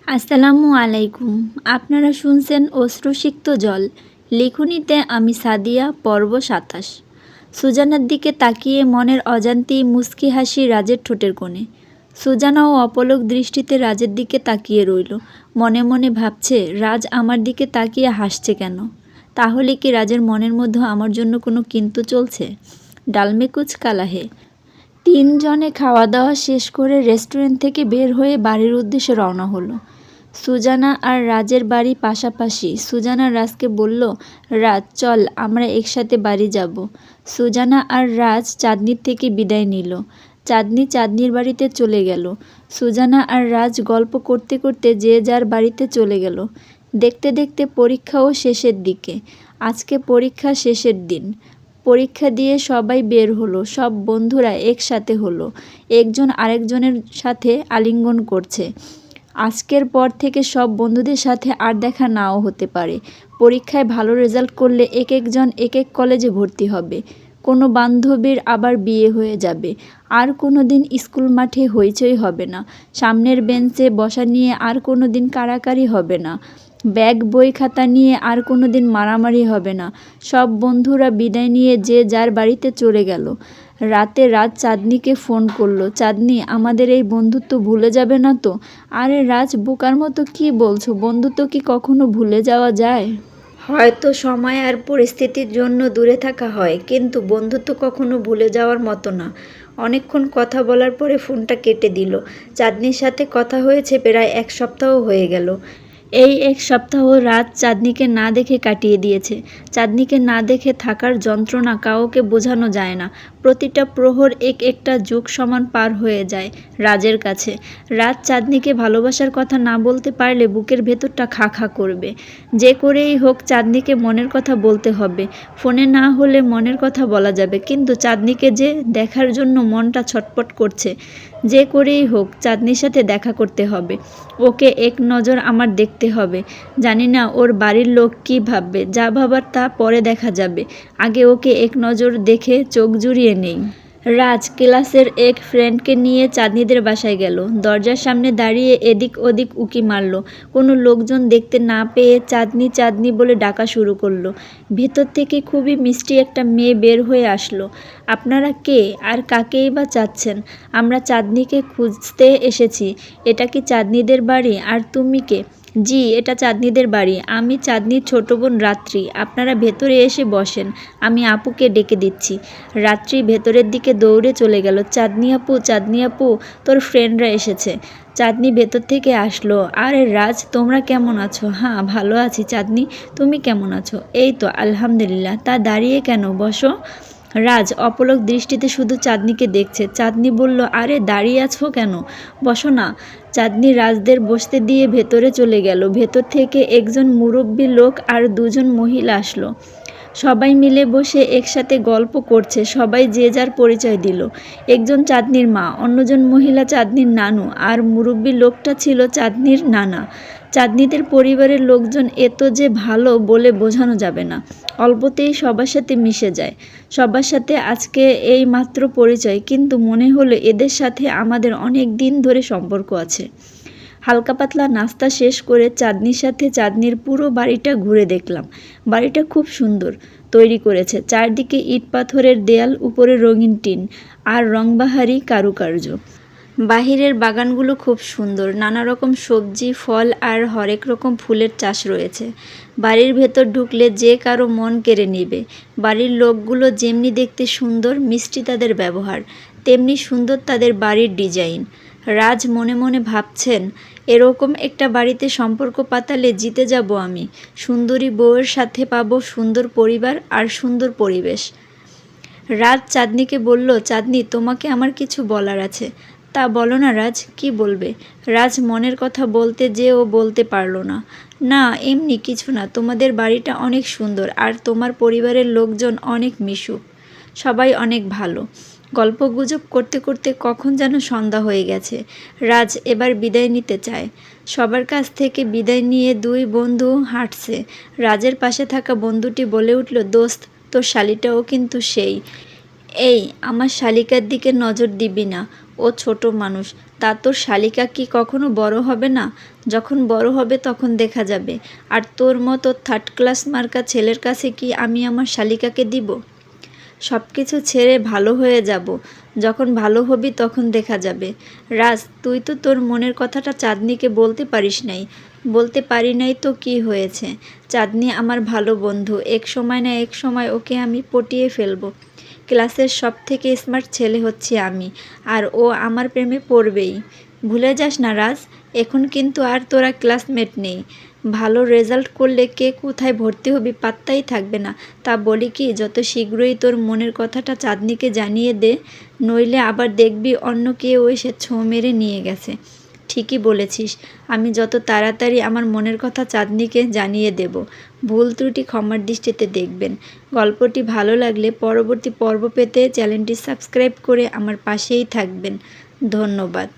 আসসালামু আলাইকুম। আপনারা শুনছেন অশ্রুসিক্ত জল। লিখনিতে আমি সাদিয়া, পর্ব ২৭। সুজানার দিকে তাকিয়ে মনের অজান্তেই মুচকি হাসি রাজের ঠোঁটের কোণে। সুজানাও অপলক দৃষ্টিতে রাজের দিকে তাকিয়ে রইল। মনে মনে ভাবছে, রাজ আমার দিকে তাকিয়ে হাসছে কেন? তাহলে কি রাজের মনের মধ্যে আমার জন্য কোনো কিন্তু চলছে? ডালমে কুচ কালা হে। তিনজনে খাওয়া দাওয়া শেষ করে রেস্টুরেন্ট থেকে বের হয়ে বাড়ির উদ্দেশ্যে রওনা হলো। সুজানা আর রাজের বাড়ি পাশাপাশি। সুজানা রাজকে বলল, রাজ চল আমরা একসাথে বাড়ি যাব। সুজানা আর রাজ চাঁদনির থেকে বিদায় নিল। চাঁদনি চাঁদনির বাড়িতে চলে গেল। সুজানা আর রাজ গল্প করতে করতে যে যার বাড়িতে চলে গেল। দেখতে দেখতে পরীক্ষাও শেষের দিকে। আজকে পরীক্ষা শেষের দিন। পরীক্ষা দিয়ে সবাই বের হলো। সব বন্ধুরা একসাথে হলো। একজন আরেকজনের সাথে আলিঙ্গন করছে। আজকের পর থেকে সব বন্ধুদের সাথে আর দেখা নাও হতে পারে। পরীক্ষায় ভালো রেজাল্ট করলে এক একজন এক এক কলেজে ভর্তি হবে। কোনো বান্ধবীর আবার বিয়ে হয়ে যাবে। আর কোনো দিন স্কুল মাঠে হইচই হবে না। সামনের বেঞ্চে বসা নিয়ে আর কোনো দিন কাড়াকাড়ি হবে না। ব্যাগ বই খাতা নিয়ে আর কোনো দিন মারামারি হবে না। সব বন্ধুরা বিদায় নিয়ে যে যার বাড়িতে চলে গেল। রাতে রাজ চাঁদনিকে ফোন করলো, চাঁদনি আমাদের এই বন্ধুত্ব ভুলে যাবে না তো? আরে রাজ, বোকার মতো কি বলছো? বন্ধুত্ব কি কখনো ভুলে যাওয়া যায়? হয়তো সময় আর পরিস্থিতির জন্য দূরে থাকা হয়, কিন্তু বন্ধুত্ব কখনো ভুলে যাওয়ার মতো না। অনেকক্ষণ কথা বলার পরে ফোনটা কেটে দিল। চাঁদনির সাথে কথা হয়েছে প্রায় 1 সপ্তাহ হয়ে গেল। এই 1 সপ্তাহ রাত চাঁদনিকে না দেখে কাটিয়ে দিয়েছে। চাঁদনিকে না দেখে থাকার যন্ত্রণা কাউকে বোঝানো যায় না। প্রতিটা প্রহর এক একটা যুগ সমান পার হয়ে যায় রাজের কাছে। রাজ চাঁদনিকে ভালোবাসার কথা না বলতে পারলে বুকের ভেতরটা খা খা করবে। যে করেই হোক চাঁদনিকে মনের কথা বলতে হবে। ফোনে না হলে মনের কথা বলা যাবে, কিন্তু চাঁদনিকে যে দেখার জন্য মনটা ছটপট করছে। যে করেই হোক চাঁদনির সাথে দেখা করতে হবে। ওকে এক নজর আমার দেখতে হবে। জানি না ওর বাড়ির লোক কী ভাববে। যা ভাবার তা পরে দেখা যাবে। আগে ওকে এক নজর দেখে চোখ জুড়িয়ে নেই। রাজ ক্লাসের এক ফ্রেন্ডকে নিয়ে চাঁদনিদের বাসায় গেল। দরজার সামনে দাঁড়িয়ে এদিক ওদিক উকি মারল। কোনো লোকজন দেখতে না পেয়ে চাঁদনি চাঁদনি বলে ডাকা শুরু করলো। ভেতর থেকে খুবই মিষ্টি একটা মেয়ে বের হয়ে আসলো। আপনারা কে আর কাকেই বা চাচ্ছেন? আমরা চাঁদনিকে খুঁজতে এসেছি। এটা কি চাঁদনিদের বাড়ি? আর তুমি কে? জি, এটা চাঁদনিদের বাড়ি। আমি চাঁদনির ছোট বোন রাত্রি। আপনারা ভেতরে এসে বসেন, আমি আপুকে ডেকে দিচ্ছি। রাত্রি ভেতরের দিকে দৌড়ে চলে গেল। চাঁদনি আপু, চাঁদনি আপু, তোর ফ্রেন্ডরা এসেছে। চাঁদনি ভেতর থেকে আসলো। আরে রাজ, তোমরা কেমন আছো? হ্যাঁ ভালো আছি চাঁদনি, তুমি কেমন আছো? এই তো আলহামদুলিল্লাহ। তা দাঁড়িয়ে কেন, বসো। রাজ অপলক দৃষ্টিতে শুধু চাঁদনিকে দেখছে। চাঁদনি বলল, আরে দাঁড়িয়ে আছো কেন, বসো না। চাঁদনি রাজদের বসতে দিয়ে ভেতরে চলে গেল। ভেতর থেকে একজন মুরব্বি লোক আর দুজন মহিলা আসলো। সবাই মিলে বসে একসাথে গল্প করছে। সবাই যে যার পরিচয় দিল। একজন চাঁদনির মা, অন্যজন মহিলা চাঁদনির নানু, আর মুরব্বি লোকটা ছিল চাঁদনির নানা। চাঁদনিদের পরিবারের লোকজন এত যে ভালো বলে বোঝানো যাবে না। অল্পতেই সবার সাথে মিশে যায়। সবার সাথে আজকে এই মাত্র পরিচয়, কিন্তু মনে হলো এদের সাথে আমাদের অনেক দিন ধরে সম্পর্ক আছে। হালকা পাতলা নাস্তা শেষ করে চাঁদনির সাথে চাঁদনির পুরো বাড়িটা ঘুরে দেখলাম। বাড়িটা খুব সুন্দর তৈরি করেছে। চারদিকে ইট পাথরের দেয়াল, উপরে রঙিন টিন আর রংবাহারি কারুকার্য। বাহিরের বাগানগুলো খুব সুন্দর। নানা রকম সবজি, ফল আর হরেক রকম ফুলের চাষ রয়েছে। বাড়ির ভেতর ঢুকলে যে কারো মন কেড়ে নেবে। বাড়ির লোকগুলো যেমনি দেখতে সুন্দর, মিষ্টি তাদের ব্যবহার, তেমনি সুন্দর তাদের বাড়ির ডিজাইন। রাজ মনে মনে ভাবছেন, এরকম একটা বাড়িতে সম্পর্ক পাতালে জিতে যাব আমি। সুন্দরী বউয়ের সাথে পাবো সুন্দর পরিবার আর সুন্দর পরিবেশ। রাজ চাঁদনিকে বলল, চাঁদনি তোমাকে আমার কিছু বলার আছে। তা বলো না রাজ, কি বলবে? রাজ মনের কথা বলতে যেও বলতে পারল না। না এমনি কিছু না, তোমাদের বাড়িটা অনেক সুন্দর আর তোমার পরিবারের লোকজন অনেক মিশুক, সবাই অনেক ভালো। গল্পগুজব করতে করতে কখন যেন সন্ধ্যা হয়ে গেছে। রাজ এবার বিদায় নিতে চায়। সবার কাছ থেকে বিদায় নিয়ে দুই বন্ধু হাঁটছে। রাজের পাশে থাকা বন্ধুটি বলে উঠল, দোস্ত তোর শালিটাও কিন্তু সেই। এই আমার শালিকার দিকে নজর দিবি না, ও ছোট মানুষ। তা তোর শালিকা কি কখনো বড় হবে না? যখন বড় হবে তখন দেখা যাবে। আর তোর মতো থার্ড ক্লাস মার্কা ছেলের কাছে কি আমি আমার শালিকাকে দিব? সব কিছু ছেড়ে ভালো হয়ে যাব। যখন ভালো হবি তখন দেখা যাবে। রাজ, তুই তো তোর মনের কথাটা চাঁদনিকে বলতে পারিস নাই। বলতে পারি নাই তো কি হয়েছে? চাঁদনি আমার ভালো বন্ধু, এক সময় না এক সময় ওকে আমি পটিয়ে ফেলবো। ক্লাসের সব থেকে স্মার্ট ছেলে হচ্ছি আমি, আর ও আমার প্রেমে পড়বেই। ভুলে যাস না রাজ, এখন কিন্তু আর তোরা ক্লাসমেট নেই। ভালো রেজাল্ট করলে কে কোথায় ভর্তি হবি পাত্তাই থাকবে না। তা বলি কি, যত শীঘ্রই তোর মনের কথাটা চাঁদনিকে জানিয়ে দে, নইলে আবার দেখবি অন্য কেউ এসে ছোঁ মেরে নিয়ে গেছে। ঠিকই বলেছিস, আমি যত তাড়াতাড়ি আমার মনের কথা চাঁদনিকে জানিয়ে দেব। ভুল ত্রুটি ক্ষমার দৃষ্টিতে দেখবেন। গল্পটি ভালো লাগলে পরবর্তী পর্ব পেতে চ্যানেলটি সাবস্ক্রাইব করে আমার পাশেই থাকবেন। ধন্যবাদ।